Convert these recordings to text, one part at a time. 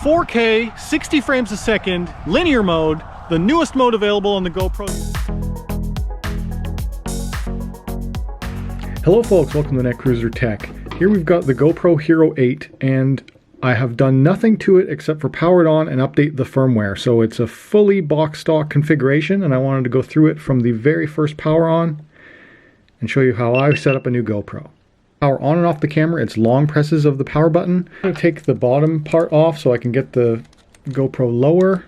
4K, 60 frames a second, linear mode, the newest mode available on the GoPro. Hello folks, welcome to Netcruzer Tech. Here we've got the GoPro Hero 8 and I have done nothing to it except for power it on and update the firmware. So it's a fully box stock configuration and I wanted to go through it from the very first power on and show you how I set up a new GoPro. Power on and off the camera, it's long presses of the power button. I'm going to take the bottom part off so I can get the GoPro lower.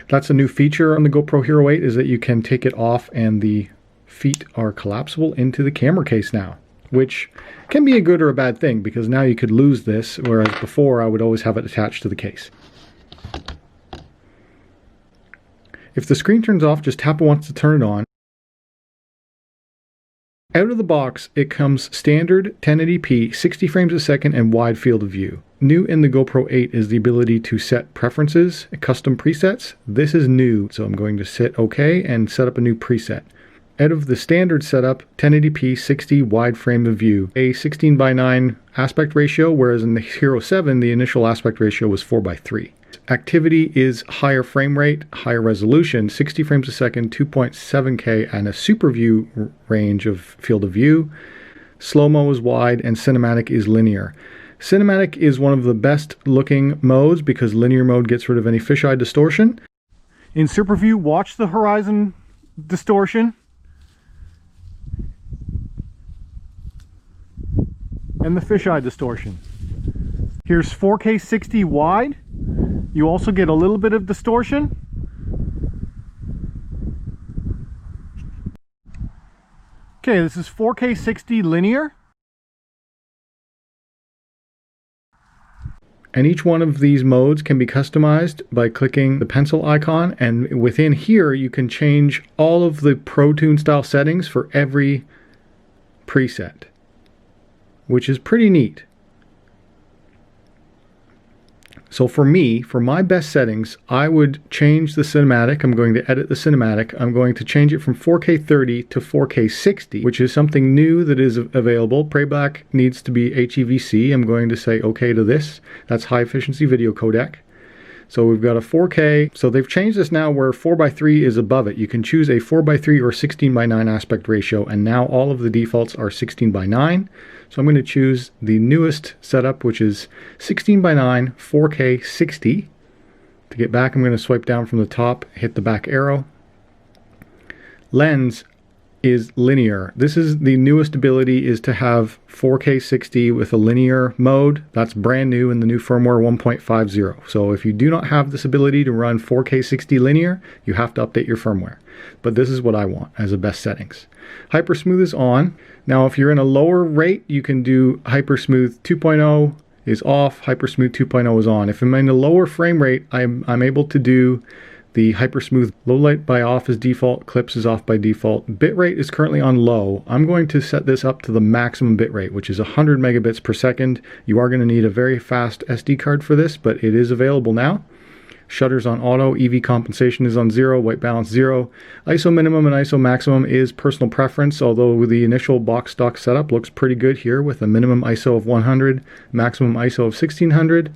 That's a new feature on the GoPro Hero 8, is that you can take it off and the feet are collapsible into the camera case now, which can be a good or a bad thing because now you could lose this, whereas before I would always have it attached to the case. If the screen turns off, just tap it once to turn it on. Out of the box, it comes standard 1080p, 60 frames a second, and wide field of view. New in the GoPro 8 is the ability to set preferences, custom presets. This is new, so I'm going to hit OK and set up a new preset. Out of the standard setup, 1080p, 60 wide frame of view, a 16:9 aspect ratio, whereas in the Hero 7, the initial aspect ratio was 4:3. Activity is higher frame rate, higher resolution, 60 frames a second, 2.7K, and a super view range of field of view. Slow-mo is wide, and cinematic is linear. Cinematic is one of the best looking modes because linear mode gets rid of any fisheye distortion. In super view, watch the horizon distortion. And the fisheye distortion. Here's 4K 60 wide. You also get a little bit of distortion. Okay, this is 4K 60 linear. And each one of these modes can be customized by clicking the pencil icon, and within here you can change all of the Pro Tune style settings for every preset, which is pretty neat. So for me, for my best settings, I would change the cinematic. I'm going to edit the cinematic. I'm going to change it from 4K 30 to 4K 60, which is something new that is available. Playback needs to be HEVC. I'm going to say OK to this. That's high efficiency video codec. So we've got a 4K. So they've changed this now where 4:3 is above it. You can choose a 4:3 or 16:9 aspect ratio, and now all of the defaults are 16:9. So I'm going to choose the newest setup, which is 16:9, 4K 60. To get back, I'm going to swipe down from the top, hit the back arrow. Lens is linear. This is the newest ability, is to have 4K 60 with a linear mode. That's brand new in the new firmware 1.50. So if you do not have this ability to run 4K 60 linear, you have to update your firmware. But this is what I want as the best settings. Hyper Smooth is on. Now if you're in a lower rate, you can do Hyper Smooth 2.0 is off, Hyper Smooth 2.0 is on. If I'm in a lower frame rate, I'm able to do the Hyper Smooth low light by off as default, clips is off by default. Bitrate is currently on low. I'm going to set this up to the maximum bitrate, which is 100 megabits per second. You are going to need a very fast SD card for this, but it is available now. Shutters on auto, EV compensation is on 0, white balance 0. ISO minimum and ISO maximum is personal preference, although the initial box stock setup looks pretty good here with a minimum ISO of 100, maximum ISO of 1600.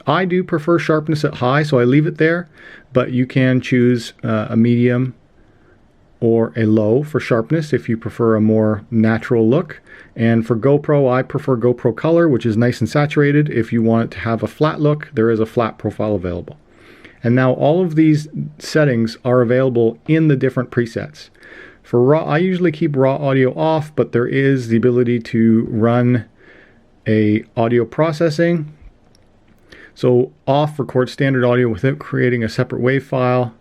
I do prefer sharpness at high, so I leave it there, but you can choose a medium or a low for sharpness if you prefer a more natural look. And for GoPro, I prefer GoPro Color, which is nice and saturated. If you want it to have a flat look, there is a flat profile available. And now all of these settings are available in the different presets. For RAW, I usually keep RAW audio off, but there is the ability to run a audio processing. So off records standard audio without creating a separate WAV file.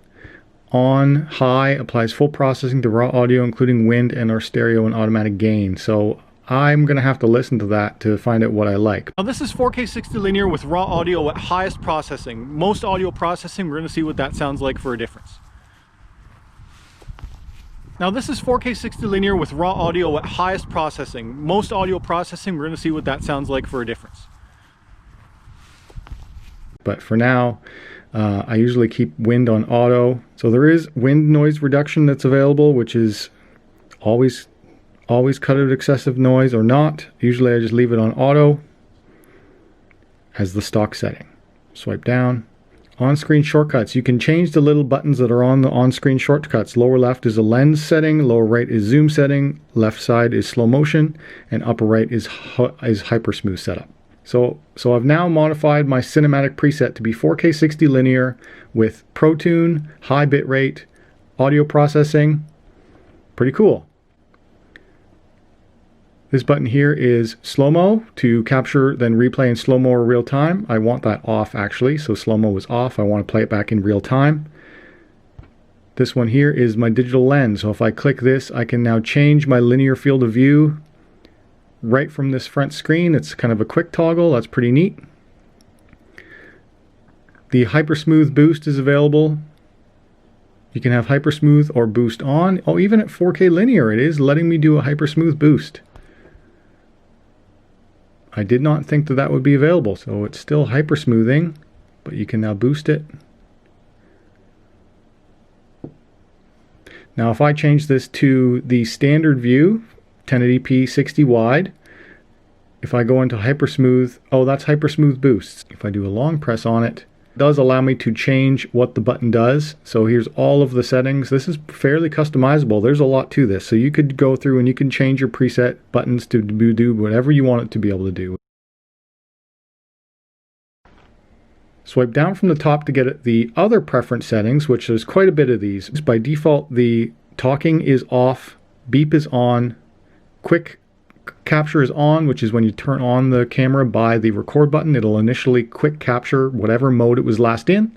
On high applies full processing to raw audio, including wind and or stereo and automatic gain. So I'm going to have to listen to that to find out what I like. Now this is 4K 60 linear with raw audio at highest processing. Most audio processing, we're going to see what that sounds like for a difference. Now this is 4K 60 linear with raw audio at highest processing. Most audio processing, we're going to see what that sounds like for a difference. But for now, I usually keep wind on auto. So there is wind noise reduction that's available, which is always cut out excessive noise or not. Usually I just leave it on auto. as the stock setting. Swipe down. On-screen shortcuts. You can change the little buttons that are on the on-screen shortcuts. Lower left is a lens setting, lower right is zoom setting, left side is slow motion, and upper right is hyper smooth setup. So I've now modified my cinematic preset to be 4K 60 linear with Pro Tune, high bitrate, audio processing. Pretty cool. This button here is slow-mo to capture, then replay in slow-mo or real time. I want that off actually, so slow-mo is off. I want to play it back in real time. This one here is my digital lens. So if I click this, I can now change my linear field of view right from this front screen. It's kind of a quick toggle. That's pretty neat. The hyper smooth boost is available. You can have hyper smooth or boost on. Oh, even at 4K linear, it is letting me do a hyper smooth boost. I did not think that that would be available, so it's still hyper smoothing, but you can now boost it. Now if I change this to the standard view, 1080p 60 wide, if I go into hyper smooth, oh, that's hyper smooth boosts. If I do a long press on it, it does allow me to change what the button does. So here's all of the settings. This is fairly customizable. There's a lot to this. So you could go through and you can change your preset buttons to do whatever you want it to be able to do. Swipe down from the top to get at the other preference settings, which there's quite a bit of these. By default, the talking is off, beep is on, quick capture is on, which is when you turn on the camera by the record button. It'll initially quick capture whatever mode it was last in.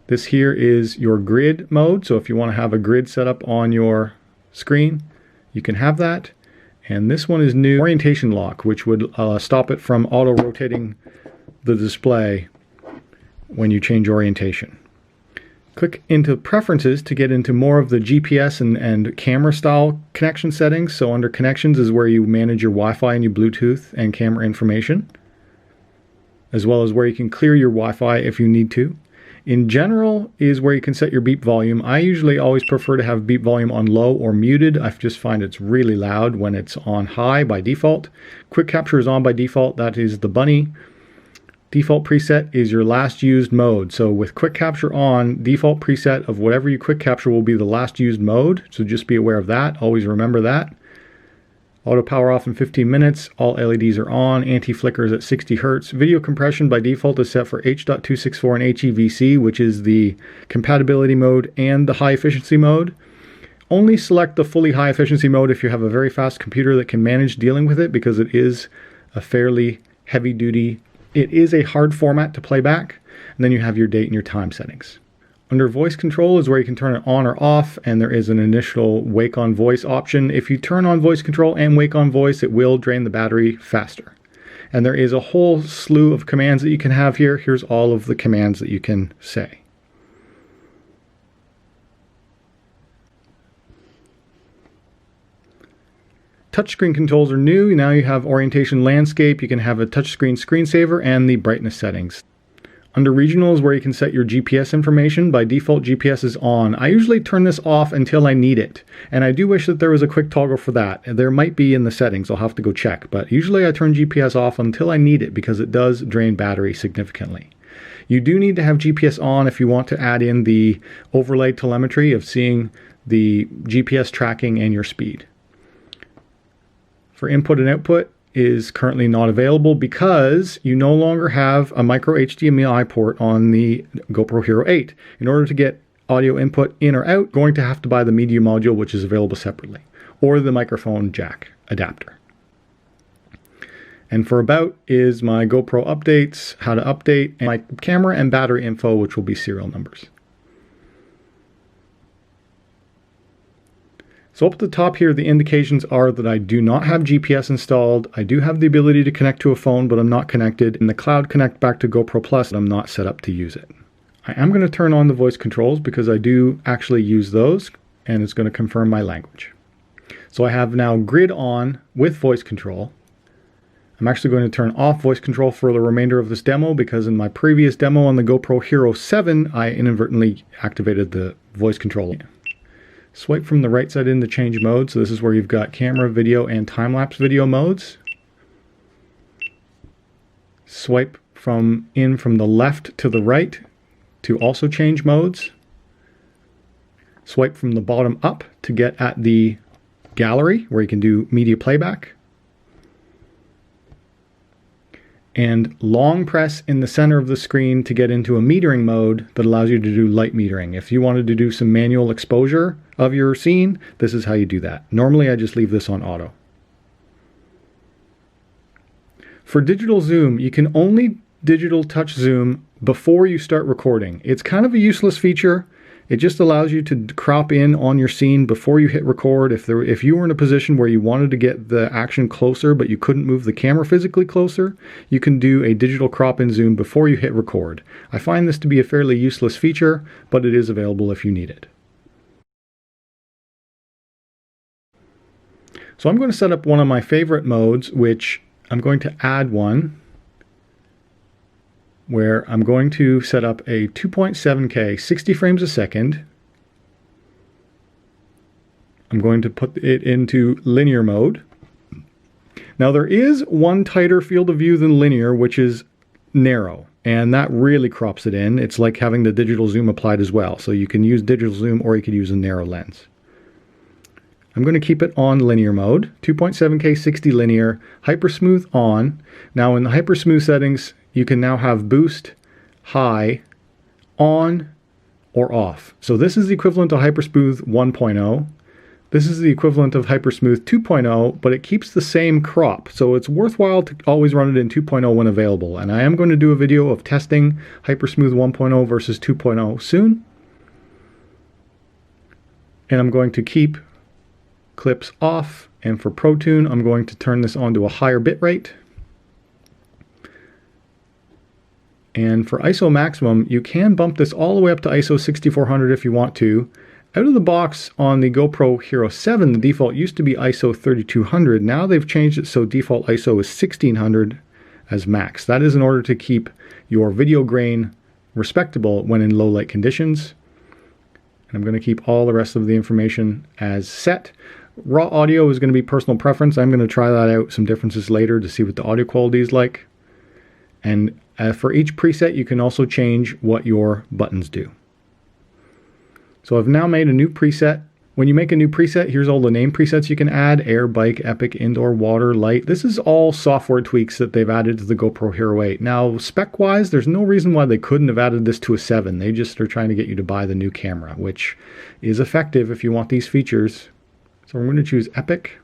This here is your grid mode, so if you want to have a grid set up on your screen, you can have that. And this one is new, orientation lock, which would stop it from auto-rotating the display when you change orientation. Click into preferences to get into more of the GPS and camera style connection settings. So under connections is where you manage your Wi-Fi and your Bluetooth and camera information, as well as where you can clear your Wi-Fi if you need to. In general is where you can set your beep volume. I usually always prefer to have beep volume on low or muted. I just find it's really loud when it's on high by default. Quick capture is on by default. That is the bunny. Default preset is your last used mode. So with quick capture on, default preset of whatever you quick capture will be the last used mode. So just be aware of that. Always remember that. Auto power off in 15 minutes. All LEDs are on. Anti-flicker is at 60 Hertz. Video compression by default is set for H.264 and HEVC, which is the compatibility mode and the high efficiency mode. Only select the fully high efficiency mode if you have a very fast computer that can manage dealing with it, because it is a fairly heavy duty. It is a hard format to play back, and then you have your date and your time settings. Under voice control is where you can turn it on or off, and there is an initial wake on voice option. If you turn on voice control and wake on voice, it will drain the battery faster. And there is a whole slew of commands that you can have here. Here's all of the commands that you can say. Touchscreen controls are new. Now you have orientation landscape, you can have a touchscreen screensaver, and the brightness settings. Under regional is where you can set your GPS information. By default, GPS is on. I usually turn this off until I need it, and I do wish that there was a quick toggle for that. There might be in the settings, I'll have to go check, but usually I turn GPS off until I need it because it does drain battery significantly. You do need to have GPS on if you want to add in the overlay telemetry of seeing the GPS tracking and your speed. For input and output is currently not available because you no longer have a micro HDMI port on the GoPro Hero 8. In order to get audio input in or out, you're going to have to buy the media module, which is available separately, or the microphone jack adapter. And for about is my GoPro updates, how to update, and my camera and battery info, which will be serial numbers. So up at the top here, the indications are that I do not have GPS installed. I do have the ability to connect to a phone, but I'm not connected. And the Cloud Connect back to GoPro Plus, I'm not set up to use it. I am going to turn on the voice controls because I do actually use those, and it's going to confirm my language. So I have now grid on with voice control. I'm actually going to turn off voice control for the remainder of this demo because in my previous demo on the GoPro Hero 7, I inadvertently activated the voice control. Swipe from the right side in to change mode. So this is where you've got camera, video, and time-lapse video modes. Swipe from the left to the right to also change modes. Swipe from the bottom up to get at the gallery where you can do media playback. And long press in the center of the screen to get into a metering mode that allows you to do light metering. If you wanted to do some manual exposure of your scene, this is how you do that. Normally I just leave this on auto. For digital zoom, you can only digital touch zoom before you start recording. It's kind of a useless feature. It just allows you to crop in on your scene before you hit record. If you were in a position where you wanted to get the action closer but you couldn't move the camera physically closer, you can do a digital crop in zoom before you hit record. I find this to be a fairly useless feature, but it is available if you need it. So I'm going to set up one of my favorite modes, which I'm going to add one where I'm going to set up a 2.7K 60 frames a second. I'm going to put it into linear mode. Now there is one tighter field of view than linear, which is narrow, and that really crops it in. It's like having the digital zoom applied as well. So you can use digital zoom or you could use a narrow lens. I'm going to keep it on linear mode, 2.7K 60 linear, hyper smooth on. Now in the hyper smooth settings, you can now have boost, high, on, or off. So this is the equivalent to Hypersmooth 1.0. This is the equivalent of Hypersmooth 2.0, but it keeps the same crop. So it's worthwhile to always run it in 2.0 when available. And I am going to do a video of testing Hypersmooth 1.0 versus 2.0 soon. And I'm going to keep clips off. And for ProTune, I'm going to turn this on to a higher bitrate. And for ISO maximum, you can bump this all the way up to ISO 6400 if you want to. Out of the box on the GoPro Hero 7, the default used to be ISO 3200. Now they've changed it so default ISO is 1600 as max. That is in order to keep your video grain respectable when in low light conditions. And I'm going to keep all the rest of the information as set. Raw audio is going to be personal preference. I'm going to try that out, some differences later to see what the audio quality is like. And for each preset, you can also change what your buttons do. So I've now made a new preset. When you make a new preset, here's all the name presets you can add: air, bike, epic, indoor, water, light. This is all software tweaks that they've added to the GoPro Hero 8. Now, spec-wise, there's no reason why they couldn't have added this to a 7. They just are trying to get you to buy the new camera, which is effective if you want these features. So I'm going to choose epic.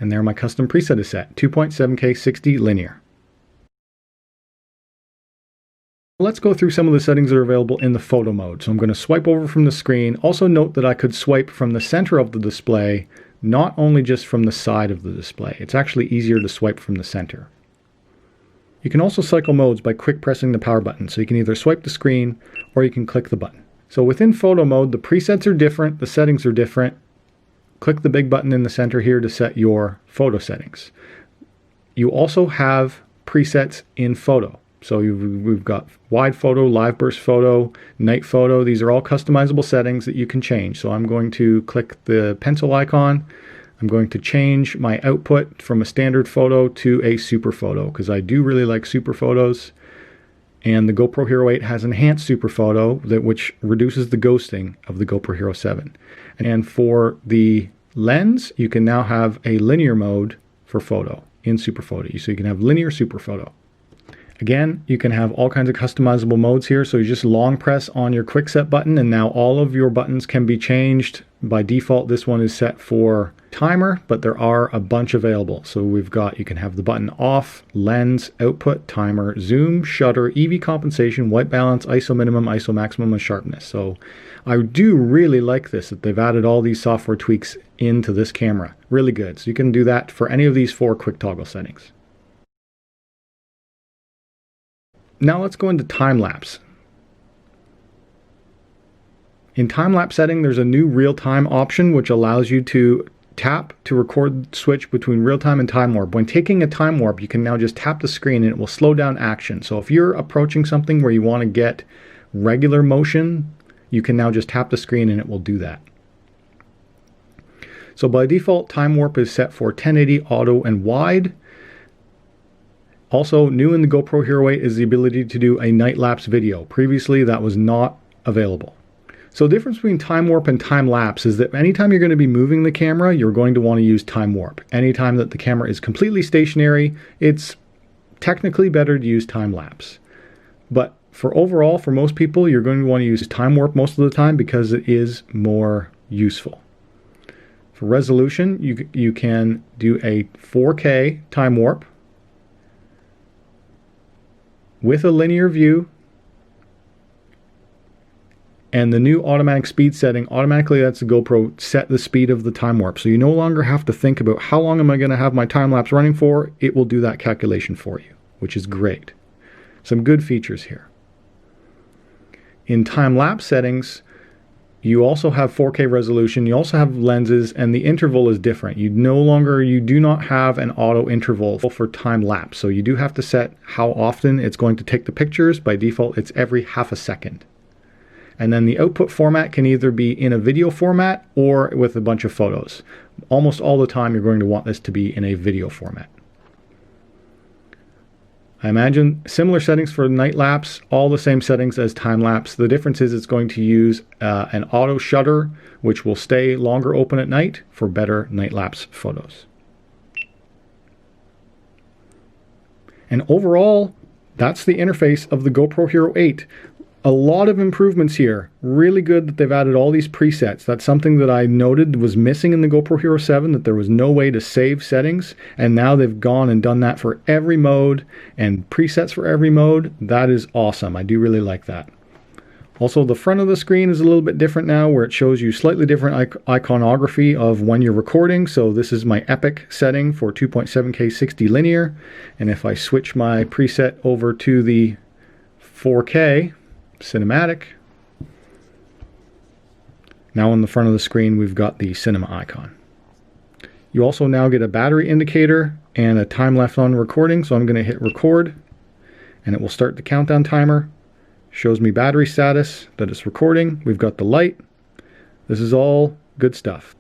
And there my custom preset is set, 2.7K 60 linear. Let's go through some of the settings that are available in the photo mode. So I'm going to swipe over from the screen. Also note that I could swipe from the center of the display, not only just from the side of the display. It's actually easier to swipe from the center. You can also cycle modes by quick pressing the power button. So you can either swipe the screen or you can click the button. So within photo mode, the presets are different, the settings are different. Click the big button in the center here to set your photo settings. You also have presets in photo. So we've got wide photo, live burst photo, night photo. These are all customizable settings that you can change. So I'm going to click the pencil icon. I'm going to change my output from a standard photo to a super photo because I do really like super photos. And the GoPro Hero 8 has enhanced super photo, which reduces the ghosting of the GoPro Hero 7. And for the lens, you can now have a linear mode for photo in super photo. So you can have linear super photo. Again, you can have all kinds of customizable modes here. So you just long press on your quick set button and now all of your buttons can be changed. By default, this one is set for timer, but there are a bunch available. So we've got, you can have the button off, lens, output, timer, zoom, shutter, EV compensation, white balance, ISO minimum, ISO maximum, and sharpness. So I do really like this, that they've added all these software tweaks into this camera. Really good. So you can do that for any of these 4 quick toggle settings. Now let's go into time-lapse. In time-lapse setting, there's a new real-time option which allows you to tap to record switch between real-time and time warp. When taking a time warp, you can now just tap the screen and it will slow down action. So if you're approaching something where you want to get regular motion, you can now just tap the screen and it will do that. So by default, time warp is set for 1080 auto and wide. Also, new in the GoPro Hero 8 is the ability to do a night lapse video. Previously, that was not available. So the difference between time warp and time lapse is that anytime you're going to be moving the camera, you're going to want to use time warp. Anytime that the camera is completely stationary, it's technically better to use time lapse. But for overall, for most people, you're going to want to use time warp most of the time because it is more useful. For resolution, you can do a 4K time warp with a linear view, and the new automatic speed setting automatically lets the GoPro set the speed of the time warp. So you no longer have to think about how long am I going to have my time lapse running for. It will do that calculation for you, which is great. Some good features here. In time lapse settings, you also have 4K resolution, you also have lenses, and the interval is different. You do not have an auto interval for time lapse. So you do have to set how often it's going to take the pictures. By default, it's every half a second. And then the output format can either be in a video format or with a bunch of photos. Almost all the time you're going to want this to be in a video format. I imagine similar settings for night lapse, all the same settings as time lapse. The difference is it's going to use an auto shutter, which will stay longer open at night for better night lapse photos. And overall, that's the interface of the GoPro Hero 8. A lot of improvements here. Really good that they've added all these presets. That's something that I noted was missing in the GoPro Hero 7, that there was no way to save settings, and now they've gone and done that for every mode and presets for every mode. That is awesome. I do really like that. Also, the front of the screen is a little bit different now, where it shows you slightly different iconography of when you're recording. So this is my epic setting for 2.7K 60 linear, and if I switch my preset over to the 4K cinematic, now on the front of the screen we've got the cinema icon. You also now get a battery indicator and a time left on recording, so I'm going to hit record and it will start the countdown timer. Shows me battery status, that it's recording. We've got the light. This is all good stuff.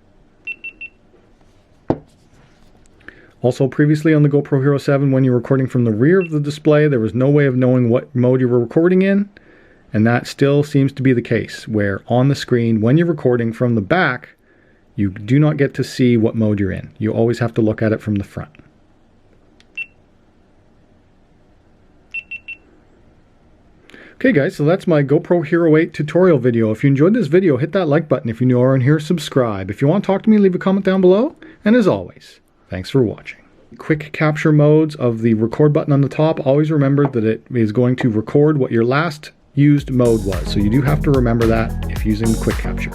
Also, previously on the GoPro Hero 7, when you're recording from the rear of the display, there was no way of knowing what mode you were recording in. And that still seems to be the case, where on the screen, when you're recording from the back, you do not get to see what mode you're in. You always have to look at it from the front. Okay guys, so that's my GoPro Hero 8 tutorial video. If you enjoyed this video, hit that like button. If you're new around here, subscribe. If you want to talk to me, leave a comment down below. And as always, thanks for watching. Quick capture modes of the record button on the top. Always remember that it is going to record what your last used mode was. So you do have to remember that if using quick capture.